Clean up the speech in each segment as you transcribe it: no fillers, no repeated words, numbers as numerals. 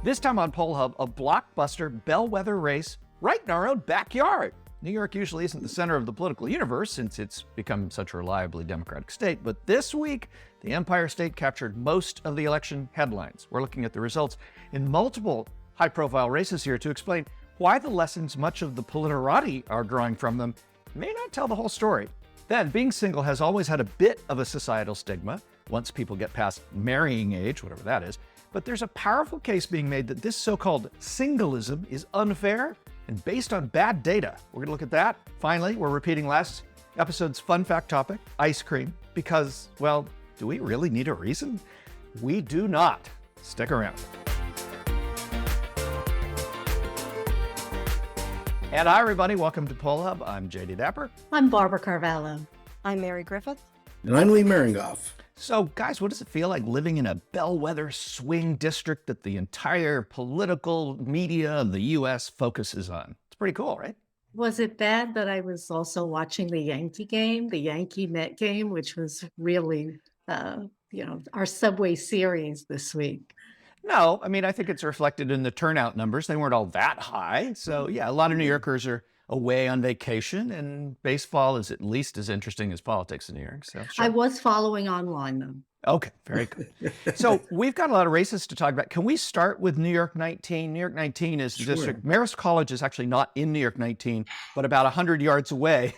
This time on Poll Hub, a blockbuster bellwether race right in our own backyard. New York usually isn't the center of the political universe since it's become such a reliably Democratic state, but this week, the Empire State captured most of the election headlines. We're looking at the results in multiple high-profile races here to explain why the lessons much of the politinerati are drawing from them may not tell the whole story. Then, being single has always had a bit of a societal stigma once people get past marrying age, whatever that is. But there's a powerful case being made that this so-called singleism is unfair and based on bad data. We're gonna look at that. Finally, we're repeating last episode's fun fact topic, ice cream, because, well, do we really need a reason? We do not. Stick around. And hi, everybody. Welcome to Poll Hub. I'm JD Dapper. I'm Barbara Carvalho. I'm Mary Griffith. And I'm Lee Maringoff. So, guys, what does it feel like living in a bellwether swing district that the entire political media of the U.S. focuses on? It's pretty cool, right? Was it bad that I was also watching the Yankee game, the Yankee-Met game, which was really, our Subway series this week? No, I mean, I think it's reflected in the turnout numbers. They weren't all that high. So, yeah, a lot of New Yorkers are away on vacation, and baseball is at least as interesting as politics in New York. So sure. I was following online, though. Okay, very good. So we've got a lot of races to talk about. Can we start with New York 19? New York 19 is the district. Marist College is actually not in New York 19, but about 100 yards away.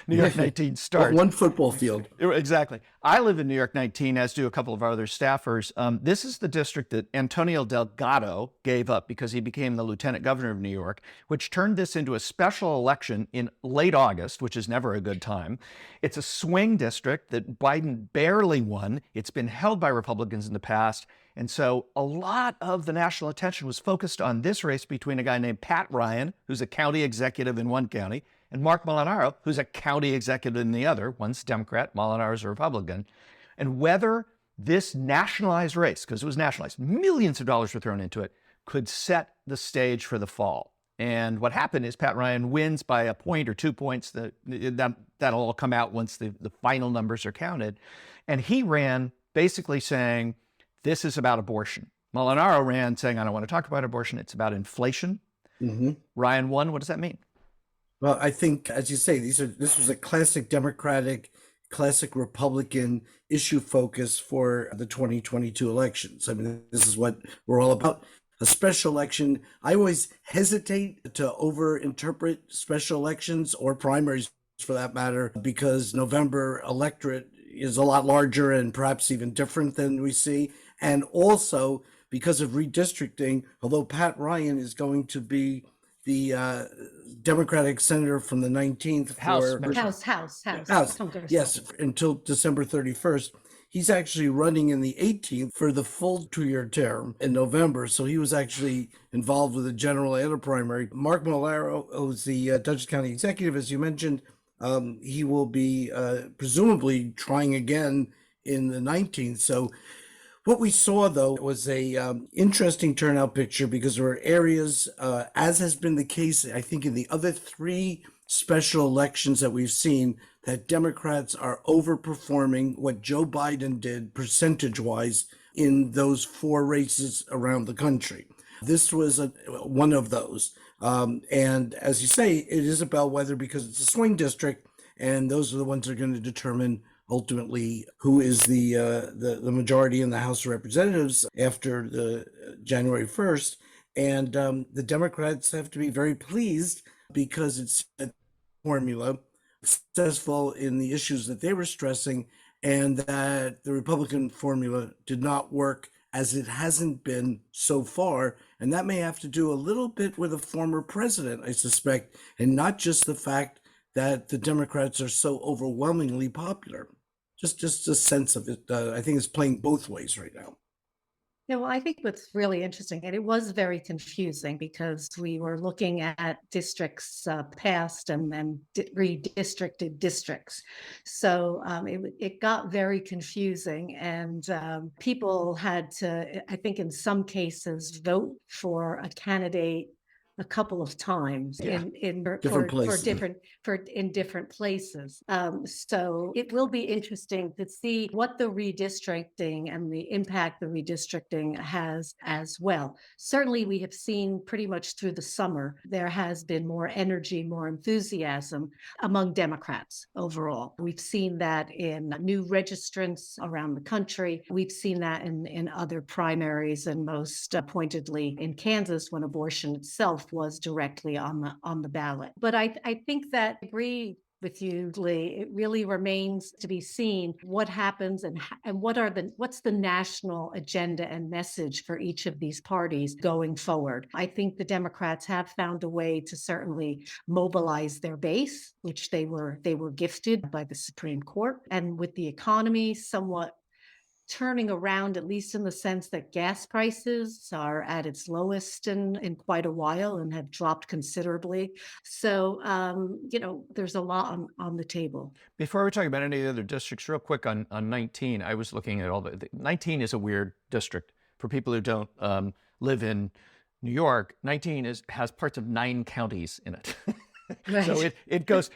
New York 19 starts. One football field. Exactly. I live in New York 19, as do a couple of our other staffers. This is the district that Antonio Delgado gave up because he became the lieutenant governor of New York, which turned this into a special election in late August, which is never a good time. It's a swing district that Biden barely won. It's been held by Republicans in the past. And so a lot of the national attention was focused on this race between a guy named Pat Ryan, who's a county executive in one county, and Mark Molinaro, who's a county executive in the other. One's Democrat, Molinaro's a Republican. And whether this nationalized race, because it was nationalized, millions of dollars were thrown into it, could set the stage for the fall. And what happened is Pat Ryan wins by a point or 2 points. That'll all come out once the final numbers are counted. And he ran basically saying, this is about abortion. Molinaro ran saying, I don't want to talk about abortion. It's about inflation. Mm-hmm. Ryan won. What does that mean? Well, I think, as you say, this was a classic Democratic, classic Republican issue focus for the 2022 elections. I mean, this is what we're all about. A special election. I always hesitate to overinterpret special elections or primaries for that matter, because November electorate is a lot larger and perhaps even different than we see. And also because of redistricting, although Pat Ryan is going to be the Democratic senator from the 19th House. Yes, until December 31st. He's actually running in the 18th for the full 2-year term in November. So he was actually involved with a general and a primary. Mark Molinaro, who's the Dutchess County executive, as you mentioned, he will be presumably trying again in the 19th. So what we saw, though, was a interesting turnout picture because there were areas, as has been the case, I think, in the other 3 special elections that we've seen, that Democrats are overperforming what Joe Biden did percentage-wise in those 4 races around the country. This was one of those. And as you say, it is a bellwether because it's a swing district, and those are the ones that are going to determine ultimately who is the majority in the House of Representatives after the January 1st. And the Democrats have to be very pleased because it's a formula successful in the issues that they were stressing, and that the Republican formula did not work as it hasn't been so far. And that may have to do a little bit with a former president, I suspect, and not just the fact that the Democrats are so overwhelmingly popular. Just a sense of it. I think it's playing both ways right now. Yeah, well, I think what's really interesting, and it was very confusing because we were looking at districts passed and then redistricted districts. So it got very confusing, and people had to, I think in some cases, vote for a candidate a couple of times in Different places. in different places. So it will be interesting to see what the redistricting and the impact the redistricting has as well. Certainly, we have seen pretty much through the summer, there has been more energy, more enthusiasm among Democrats overall. We've seen that in new registrants around the country. We've seen that in other primaries, and most pointedly in Kansas, when abortion itself was directly on the ballot. But I think that I agree with you, Lee. It really remains to be seen what happens and what's the national agenda and message for each of these parties going forward. I think the Democrats have found a way to certainly mobilize their base, which they were gifted by the Supreme Court, and with the economy somewhat turning around, at least in the sense that gas prices are at its lowest in quite a while and have dropped considerably. So, there's a lot on the table. Before we talk about any of the other districts, real quick on 19, I was looking at all the 19 is a weird district. For people who don't live in New York, 19 has parts of 9 counties in it. Right. So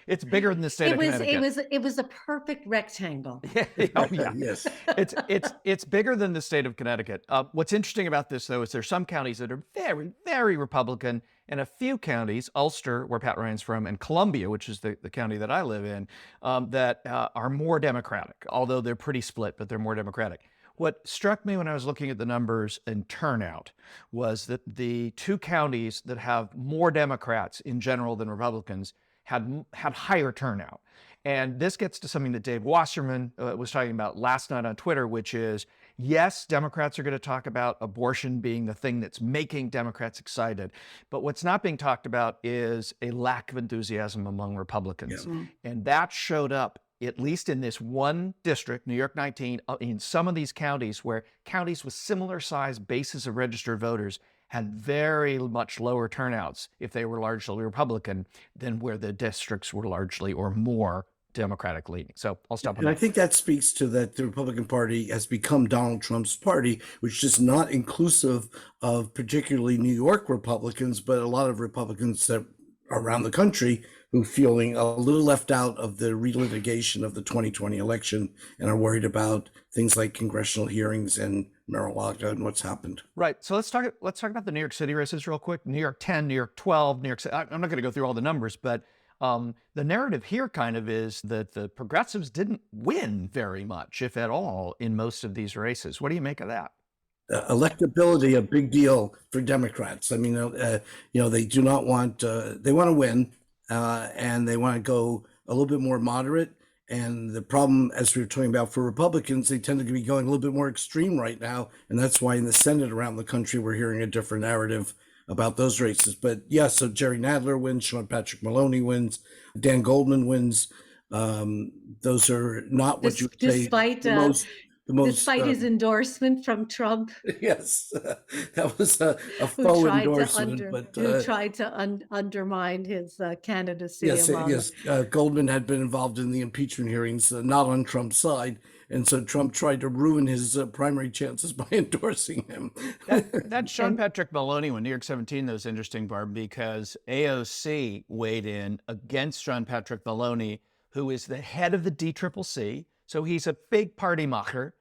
it's bigger than the state of Connecticut. It was a perfect rectangle. Oh, yeah. Yes. It's bigger than the state of Connecticut. What's interesting about this, though, is there's some counties that are very, very Republican, and a few counties, Ulster, where Pat Ryan's from, and Columbia, which is the county that I live in, that are more Democratic, although they're pretty split, but they're more Democratic. What struck me when I was looking at the numbers and turnout was that the 2 counties that have more Democrats in general than Republicans had higher turnout. And this gets to something that Dave Wasserman was talking about last night on Twitter, which is, yes, Democrats are going to talk about abortion being the thing that's making Democrats excited. But what's not being talked about is a lack of enthusiasm among Republicans. Yeah. And that showed up, at least in this one district, New York 19, in some of these counties where counties with similar size bases of registered voters had very much lower turnouts if they were largely Republican than where the districts were largely or more Democratic leaning. So I'll stop. And I think that speaks to that the Republican Party has become Donald Trump's party, which is not inclusive of particularly New York Republicans, but a lot of Republicans that around the country who feeling a little left out of the relitigation of the 2020 election and are worried about things like congressional hearings and Mar-a-Lago and what's happened. Right. So let's talk about the New York City races real quick. New York 10, New York 12, New York. I'm not going to go through all the numbers, but the narrative here kind of is that the progressives didn't win very much, if at all, in most of these races. What do you make of that? Electability, a big deal for Democrats. I mean, they do not want, they want to win, and they want to go a little bit more moderate. And the problem, as we were talking about for Republicans, they tend to be going a little bit more extreme right now. And that's why in the Senate around the country, we're hearing a different narrative about those races. But yeah, so Jerry Nadler wins, Sean Patrick Maloney wins, Dan Goldman wins. Those are not what you would say despite his endorsement from Trump. Yes, that was a faux endorsement, who tried to undermine his candidacy. Yes. Goldman had been involved in the impeachment hearings, not on Trump's side, and so Trump tried to ruin his primary chances by endorsing him. That Sean Patrick Maloney one, New York 17, that was interesting, Barb, because AOC weighed in against Sean Patrick Maloney, who is the head of the DCCC. So he's a big party macher.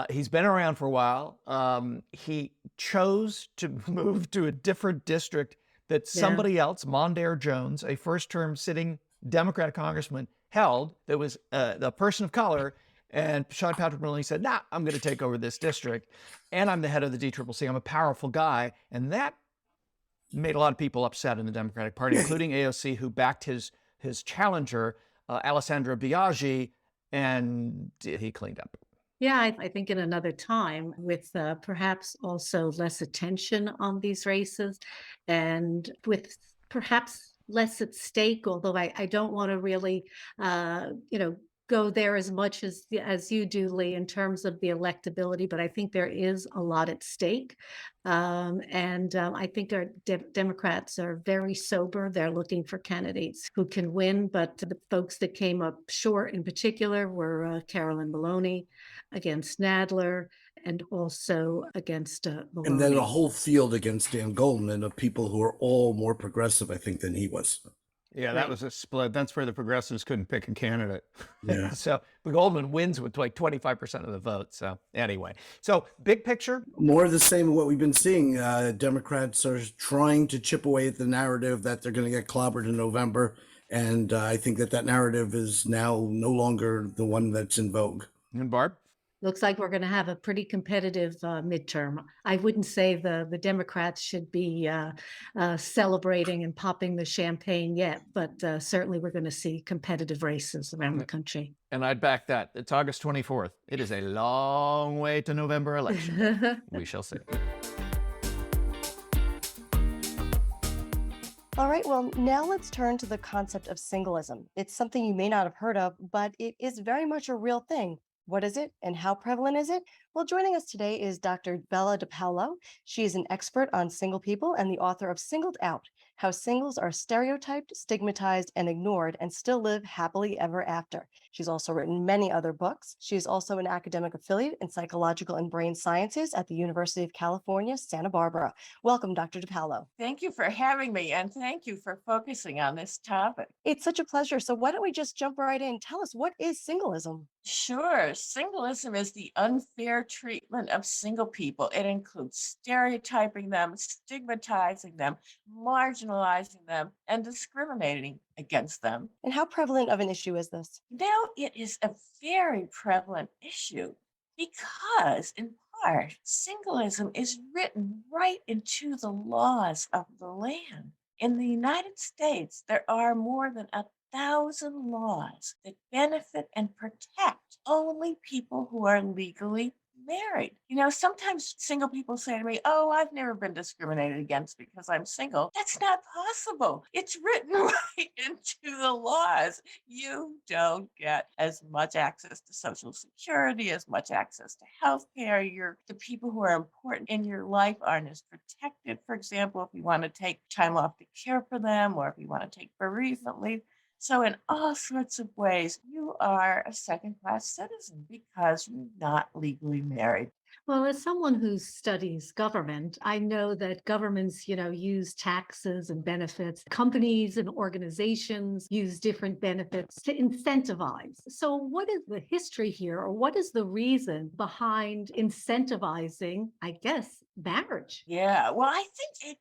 He's been around for a while. He chose to move to a different district that somebody else, Mondaire Jones, a first-term sitting Democratic congressman, held, that was a person of color. And Sean Patrick Maloney said, nah, I'm going to take over this district. And I'm the head of the DCCC. I'm a powerful guy. And that made a lot of people upset in the Democratic Party, including AOC, who backed his challenger, Alessandra Biaggi, and he cleaned up. Yeah, I think in another time, with perhaps also less attention on these races and with perhaps less at stake, although I don't want to really, go there as much as you do, Lee, in terms of the electability, but I think there is a lot at stake. I think our Democrats are very sober. They're looking for candidates who can win, but the folks that came up short in particular were Carolyn Maloney against Nadler and also against And then a Maloney. whole field against Dan Goldman of people who are all more progressive, I think, than he was. Yeah, that was a split. That's where the progressives couldn't pick a candidate. Yeah. So Goldman wins with like 25% of the vote. So anyway, so big picture. More of the same of what we've been seeing. Democrats are trying to chip away at the narrative that they're going to get clobbered in November. And I think that narrative is now no longer the one that's in vogue. And Barb? Looks like we're going to have a pretty competitive midterm. I wouldn't say the Democrats should be celebrating and popping the champagne yet, but certainly we're going to see competitive races around the country. And I'd back that. It's August 24th. It is a long way to November election. We shall see. All right, well, now let's turn to the concept of singleism. It's something you may not have heard of, but it is very much a real thing. What is it and how prevalent is it? Well, joining us today is Dr. Bella DePaulo. She is an expert on single people and the author of Singled Out: How Singles Are Stereotyped, Stigmatized, and Ignored and Still Live Happily Ever After. She's also written many other books. She is also an academic affiliate in psychological and brain sciences at the University of California, Santa Barbara. Welcome, Dr. DePaulo. Thank you for having me, and thank you for focusing on this topic. It's such a pleasure. So why don't we just jump right in? Tell us, what is singleism? Sure, singleism is the unfair treatment of single people. It includes stereotyping them, stigmatizing them, marginalizing them, and discriminating against them. And how prevalent of an issue is this? Now, it is a very prevalent issue because, in part, singleism is written right into the laws of the land. In the United States, there are more than 1,000 laws that benefit and protect only people who are legally married. You know, sometimes single people say to me, "Oh, I've never been discriminated against because I'm single." That's not possible. It's written right into the laws. You don't get as much access to Social Security, as much access to health care. The people who are important in your life aren't as protected. For example, if you want to take time off to care for them, or if you want to take bereavement leave. So in all sorts of ways, you are a second-class citizen because you're not legally married. Well, as someone who studies government, I know that governments, use taxes and benefits. Companies and organizations use different benefits to incentivize. So what is the history here, or what is the reason behind incentivizing, I guess, marriage? Yeah, well, I think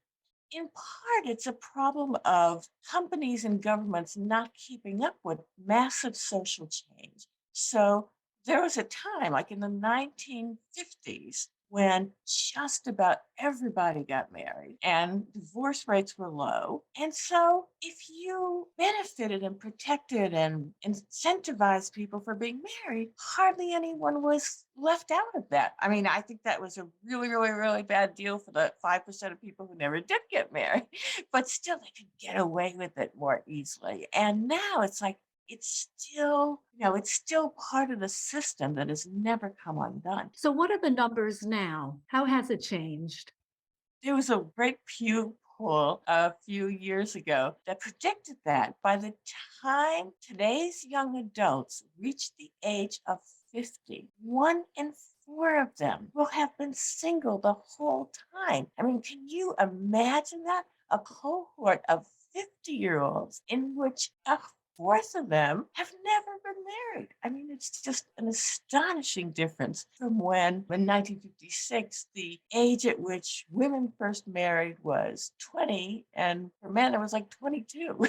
in part, it's a problem of companies and governments not keeping up with massive social change. So there was a time, like in the 1950s, when just about everybody got married and divorce rates were low. And so if you benefited and protected and incentivized people for being married, hardly anyone was left out of that. I mean, I think that was a really, really, really bad deal for the 5% of people who never did get married, but still they could get away with it more easily. And now it's like, it's still part of the system that has never come undone. So what are the numbers now? How has it changed? There was a great Pew poll a few years ago that predicted that by the time today's young adults reach the age of 50, 1 in 4 of them will have been single the whole time. I mean, can you imagine that? A cohort of 50-year-olds in which a fourth of them have never been married. I mean, it's just an astonishing difference from when, in 1956, the age at which women first married was 20, and for men, it was like 22.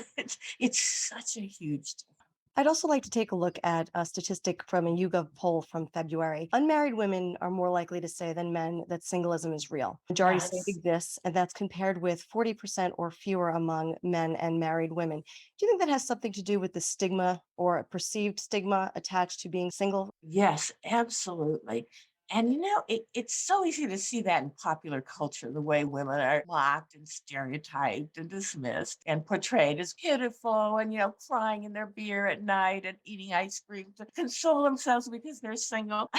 It's such a huge difference. I'd also like to take a look at a statistic from a YouGov poll from February. Unmarried women are more likely to say than men that singleism is real. Majority say it exists, and that's compared with 40% or fewer among men and married women. Do you think that has something to do with the stigma or a perceived stigma attached to being single? Yes, absolutely. And it's so easy to see that in popular culture, the way women are mocked and stereotyped and dismissed and portrayed as pitiful and, crying in their beer at night and eating ice cream to console themselves because they're single.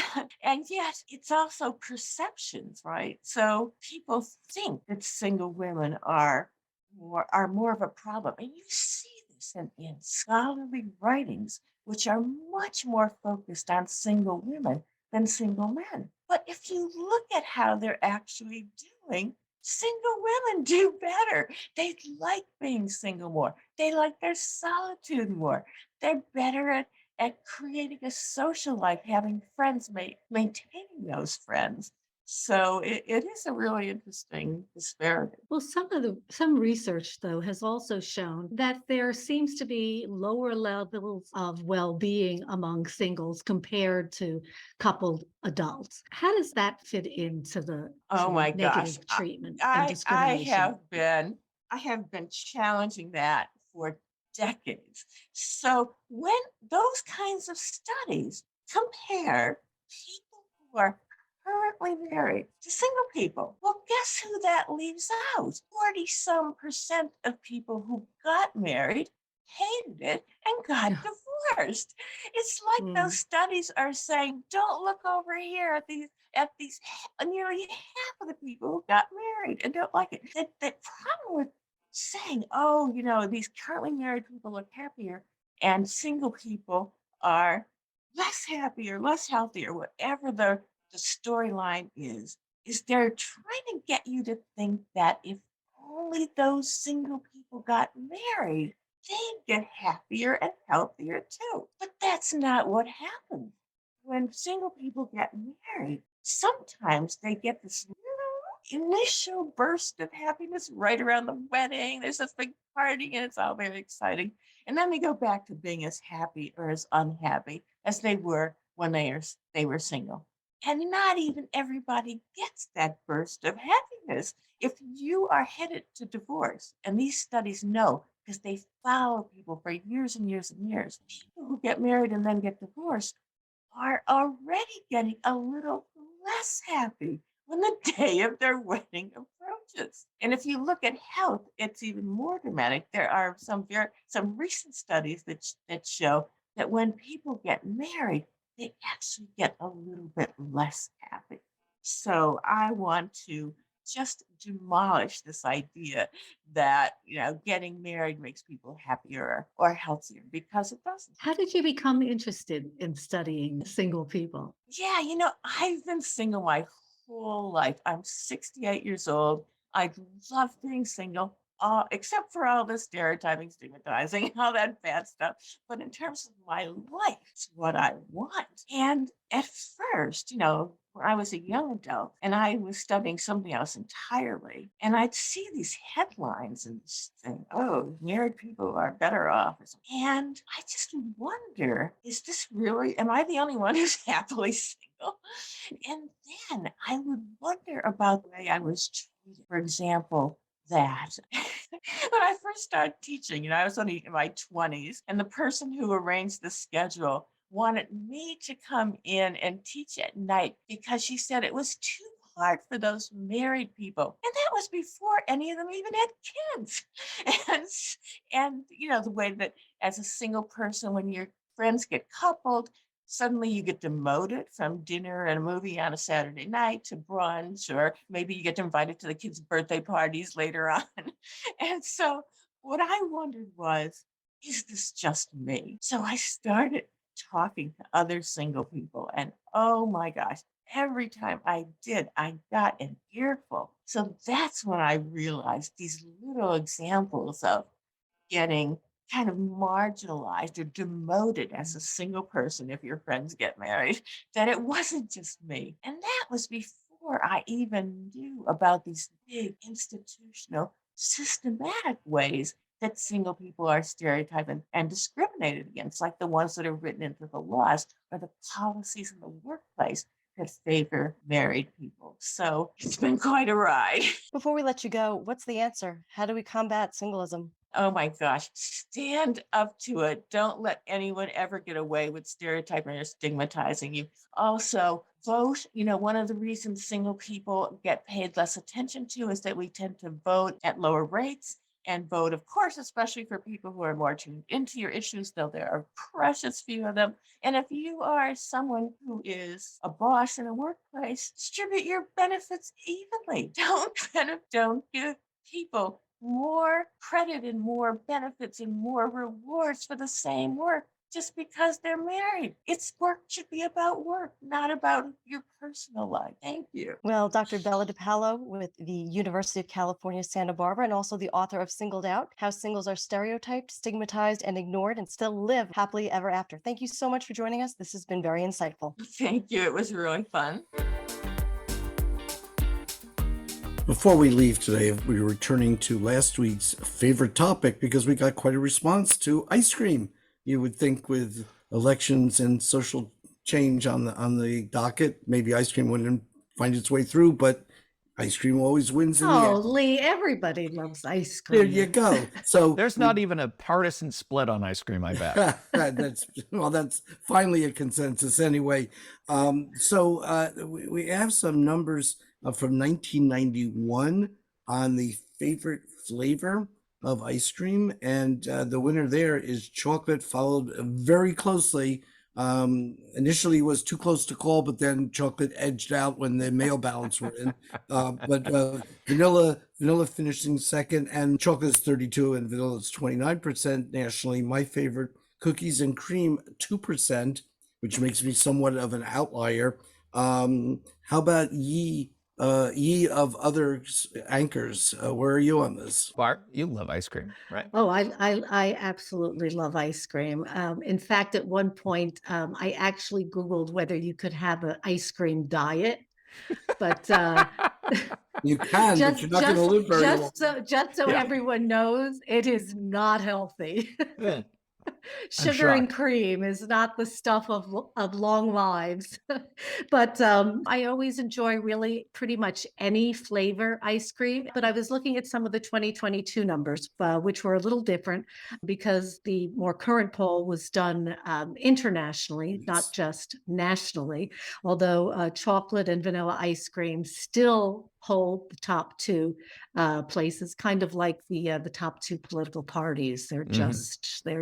And yet it's also perceptions, right? So people think that single women are more of a problem. And you see this in scholarly writings, which are much more focused on single women than single men. But if you look at how they're actually doing, single women do better. They like being single more. They like their solitude more. They're better at creating a social life, having friends, maintaining those friends. So it is a really interesting disparity. Well, some research though has also shown that there seems to be lower levels of well-being among singles compared to coupled adults. How does that fit into the Oh my gosh. negative treatment and I discrimination? I have been challenging that for decades. So when those kinds of studies compare people who are currently married to single people, well, guess who that leaves out? 40 some percent of people who got married hated it and got divorced. It's like those Mm. studies are saying, don't look over here at these nearly half of the people who got married and don't like it. That problem with saying, oh, these currently married people look happier and single people are less happy or less healthy or whatever the storyline is they're trying to get you to think that if only those single people got married, they'd get happier and healthier too. But that's not what happens. When single people get married, sometimes they get this little initial burst of happiness right around the wedding. There's this big party and it's all very exciting. And then they go back to being as happy or as unhappy as they were when they were single. And not even everybody gets that burst of happiness. If you are headed to divorce, and these studies know because they follow people for years and years and years, people who get married and then get divorced are already getting a little less happy when the day of their wedding approaches. And if you look at health, it's even more dramatic. There are some recent studies that show that when people get married, they actually get a little bit less happy. So I want to just demolish this idea that getting married makes people happier or healthier, because it doesn't. How did you become interested in studying single people? Yeah, I've been single my whole life. I'm 68 years old. I love being single, except for all the stereotyping, stigmatizing, all that bad stuff. But in terms of my life, it's what I want. And at first, when I was a young adult and I was studying something else entirely, and I'd see these headlines and think, oh, married people are better off. And I just wonder, is this really, am I the only one who's happily single? And then I would wonder about the way I was treated. For example, that when I first started teaching, I was only in my 20s, and the person who arranged the schedule wanted me to come in and teach at night because she said it was too hard for those married people. And that was before any of them even had kids. And the way that as a single person, when your friends get coupled, suddenly you get demoted from dinner and a movie on a Saturday night to brunch, or maybe you get invited to the kids' birthday parties later on. And so what I wondered was, is this just me? So I started talking to other single people, and oh my gosh, every time I did, I got an earful. So that's when I realized these little examples of getting kind of marginalized or demoted as a single person if your friends get married, that it wasn't just me. And that was before I even knew about these big institutional, systematic ways that single people are stereotyped and discriminated against, like the ones that are written into the laws or the policies in the workplace that favor married people. So it's been quite a ride. Before we let you go, what's the answer? How do we combat singleism? Oh my gosh, stand up to it. Don't let anyone ever get away with stereotyping or stigmatizing you. Also, vote. One of the reasons single people get paid less attention to is that we tend to vote at lower rates, and vote, of course, especially for people who are more tuned into your issues, though there are precious few of them. And if you are someone who is a boss in a workplace, distribute your benefits evenly. Don't give people more credit and more benefits and more rewards for the same work just because they're married. Work should be about work, not about your personal life. Thank you. Well, Dr. Bella DePaulo with the University of California, Santa Barbara, and also the author of Singled Out, How Singles Are Stereotyped, Stigmatized, and Ignored, and Still Live Happily Ever After. Thank you so much for joining us. This has been very insightful. Thank you. It was really fun. Before we leave today, we're returning to last week's favorite topic because we got quite a response to ice cream. You would think with elections and social change on the docket, maybe ice cream wouldn't find its way through, but ice cream always wins in the Oh, end. Lee, everybody loves ice cream. There you go. So There's not even a partisan split on ice cream, I bet. that's finally a consensus anyway. We have some numbers from 1991 on the favorite flavor of ice cream, and the winner there is chocolate, followed very closely. Initially was too close to call, but then chocolate edged out when the male ballots were in. But vanilla finishing second, and chocolate is 32 and vanilla is 29% nationally. My favorite, cookies and cream, 2%, which makes me somewhat of an outlier. How about ye of other anchors? Where are you on this? Bart, you love ice cream, right? Oh, I absolutely love ice cream. In fact, at one point, I actually Googled whether you could have an ice cream diet, but You can, but you're not going to live very long. just so Yeah. everyone knows, it is not healthy. Yeah. Sugar and shocked. cream is not the stuff of long lives. But I always enjoy really pretty much any flavor ice cream. But I was looking at some of the 2022 numbers, which were a little different because the more current poll was done internationally, not just nationally, although chocolate and vanilla ice cream still hold the top two places, kind of like the top two political parties. They're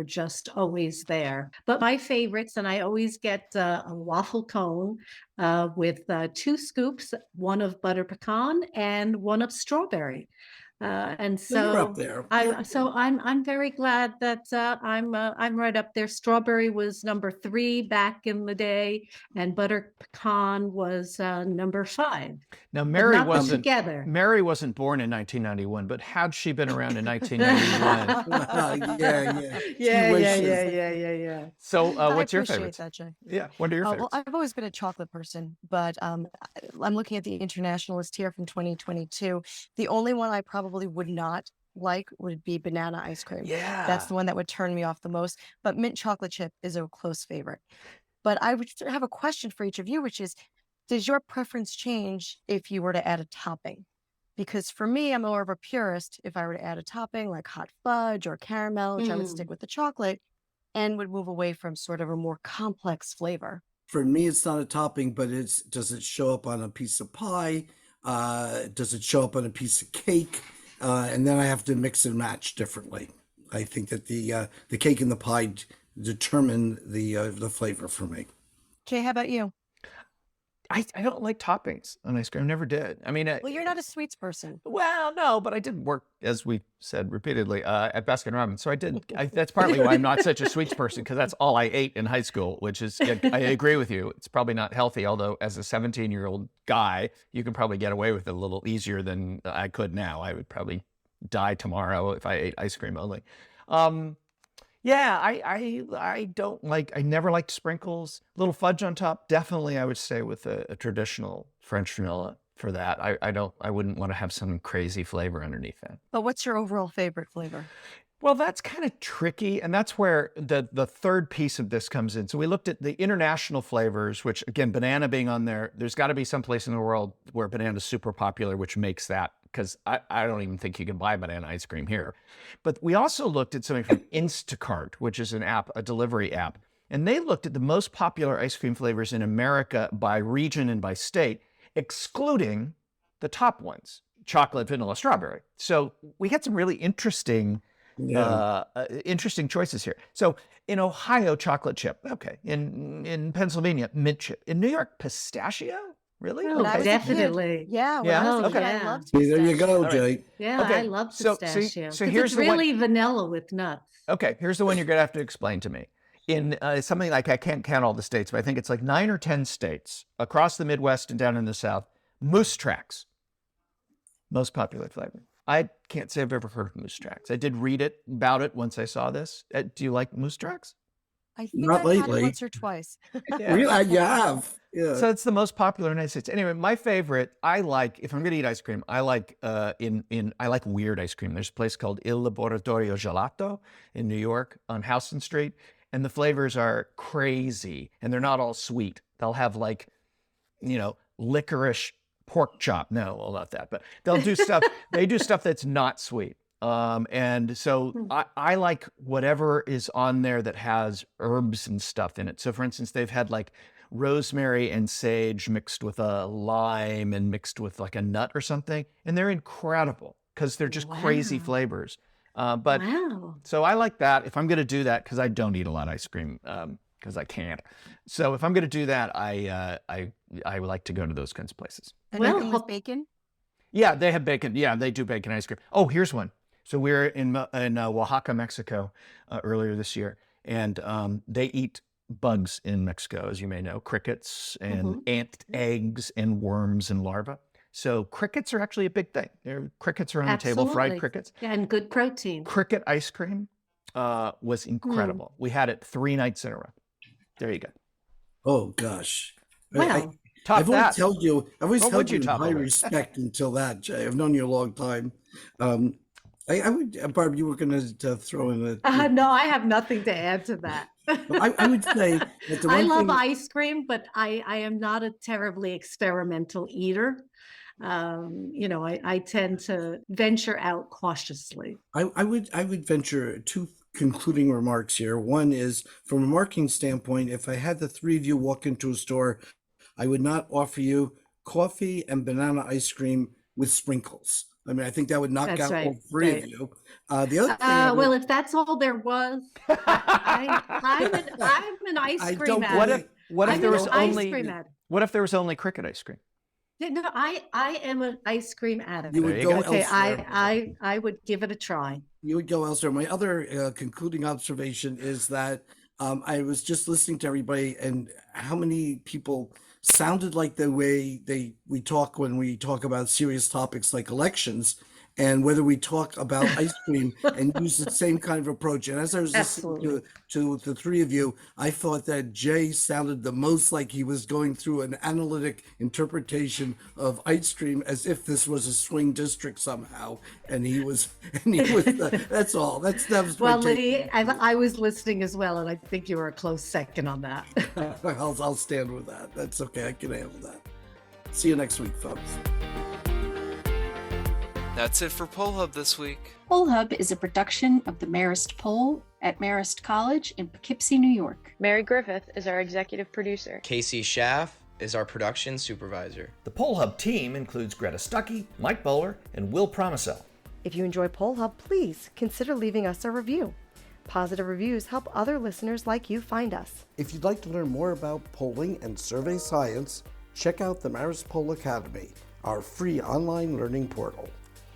just always there. But my favorites, and I always get a waffle cone with 2 scoops, one of butter pecan and one of strawberry. And You're up so there. I'm very glad that I'm right up there. Strawberry was number 3 back in the day, and butter pecan was number 5. Now, But Mary not wasn't together. Mary wasn't born in 1991, but had she been around in 1991? Yeah. So, I what's your appreciate favorites? that, Jay. Yeah, what are your Well, favorites? I've always been a chocolate person, but I'm looking at the international list here from 2022. The only one I probably would not like would be banana ice cream. Yeah, That's the one that would turn me off the most. But mint chocolate chip is a close favorite. But I would have a question for each of you, which is, does your preference change if you were to add a topping? Because for me, I'm more of a purist. If I were to add a topping like hot fudge or caramel, which I would stick with the chocolate and would move away from sort of a more complex flavor. For me, it's not a topping, but does it show up on a piece of pie? Does it show up on a piece of cake? And then I have to mix and match differently. I think that the cake and the pie determine the flavor for me. Jay, how about you? I don't like toppings on ice cream. Never did. I mean, Well, you're not a sweets person. well, no, but I did work, as we said repeatedly, at Baskin Robbins. So that's partly why I'm not such a sweets person, because that's all I ate in high school, which is, I agree with you. It's probably not healthy, although as a 17-year-old guy, you can probably get away with it a little easier than I could now. I would probably die tomorrow if I ate ice cream only. Yeah, I don't like, I never liked sprinkles. Little fudge on top, definitely I would stay with a traditional French vanilla for that. I wouldn't want to have some crazy flavor underneath that. But what's your overall favorite flavor? Well, that's kind of tricky, and that's where the third piece of this comes in. So we looked at the international flavors, which again, banana being on there, there's got to be some place in the world where banana is super popular, which makes that, because I don't even think you can buy banana ice cream here. But we also looked at something from Instacart, which is an app, a delivery app, and they looked at the most popular ice cream flavors in America by region and by state, excluding the top ones, chocolate, vanilla, strawberry. So we had some really interesting choices here. So in Ohio, chocolate chip. Okay. In Pennsylvania, mint chip. In New York, pistachio. Really? Oh, I was a kid. definitely. Yeah, when Yeah? I was a kid, Okay. I loved See, there you pistachio. go, right. Jay. Yeah, Okay, I love so pistachio. so 'Cause here's it's the one- really vanilla with nuts. Okay, here's the one you're going to have to explain to me. in something like, I can't count all the states, but I think it's like 9 or 10 states across the Midwest and down in the South, Moose Tracks, most popular flavor. I can't say I've ever heard of Moose Tracks. I did read about it once I saw this. Do you like Moose Tracks? I think Not I've had it lately. once or twice. Yeah. Really? You have. Yeah. So it's the most popular in the United States. Anyway, my favorite, I like, if I'm going to eat ice cream, I like I like weird ice cream. There's a place called Il Laboratorio Gelato in New York on Houston Street, and the flavors are crazy, and they're not all sweet. They'll have like, licorice pork chop. No, well, not that, but they'll do stuff. They do stuff that's not sweet. And so I like whatever is on there that has herbs and stuff in it. So for instance, they've had like rosemary and sage mixed with a lime and mixed with like a nut or something. And they're incredible because they're just crazy flavors. But so I like that. If I'm going to do that, because I don't eat a lot of ice cream, because I can't. So if I'm going to do that, I would like to go to those kinds of places. Anything with bacon? Yeah, they have bacon. Yeah, they do bacon ice cream. Oh, here's one. So we were in Oaxaca, Mexico, earlier this year, and they eat bugs in Mexico, as you may know, crickets and ant eggs and worms and larvae. So crickets are actually a big thing. Crickets are on the table, fried crickets. Yeah, and good protein. Cricket ice cream was incredible. We had it 3 nights in a row. There you go. Oh gosh. Wow. I've always held you in high it? respect until that, Jay. I've known you a long time. I would, Barb, you were going to throw in a. No, I have nothing to add to that. I would say that the I one love thing, ice cream, but I am not a terribly experimental eater. I tend to venture out cautiously. I would venture 2 concluding remarks here. One is, from a marketing standpoint, if I had the 3 of you walk into a store, I would not offer you coffee and banana ice cream with sprinkles. I mean, I think that would knock out all 3 of you. The other thing, if that's all there was, I'm an ice cream addict. What if there was only addict. What if there was only cricket ice cream? Yeah, no, I am an ice cream addict. You would go elsewhere. I would give it a try. You would go elsewhere. My other concluding observation is that I was just listening to everybody and how many people sounded like the way we talk when we talk about serious topics like elections, and whether we talk about ice cream and use the same kind of approach. And as I was listening to the 3 of you, I thought that Jay sounded the most like he was going through an analytic interpretation of ice cream as if this was a swing district somehow. And he was that's all. That was Well, my take. I was listening as well, and I think you were a close second on that. I'll stand with that. That's okay. I can handle that. See you next week, folks. That's it for Poll Hub this week. Poll Hub is a production of the Marist Poll at Marist College in Poughkeepsie, New York. Mary Griffith is our executive producer. Casey Schaff is our production supervisor. The Poll Hub team includes Greta Stuckey, Mike Bowler, and Will Promisel. If you enjoy Poll Hub, please consider leaving us a review. Positive reviews help other listeners like you find us. If you'd like to learn more about polling and survey science, check out the Marist Poll Academy, our free online learning portal.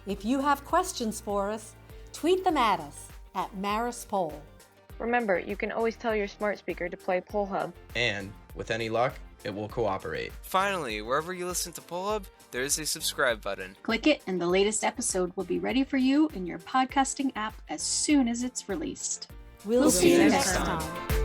If you have questions for us, tweet them at us at Marist Poll. Remember, you can always tell your smart speaker to play Poll Hub. And with any luck, it will cooperate. Finally, wherever you listen to Poll Hub, there is a subscribe button. Click it and the latest episode will be ready for you in your podcasting app as soon as it's released. We'll see you next time.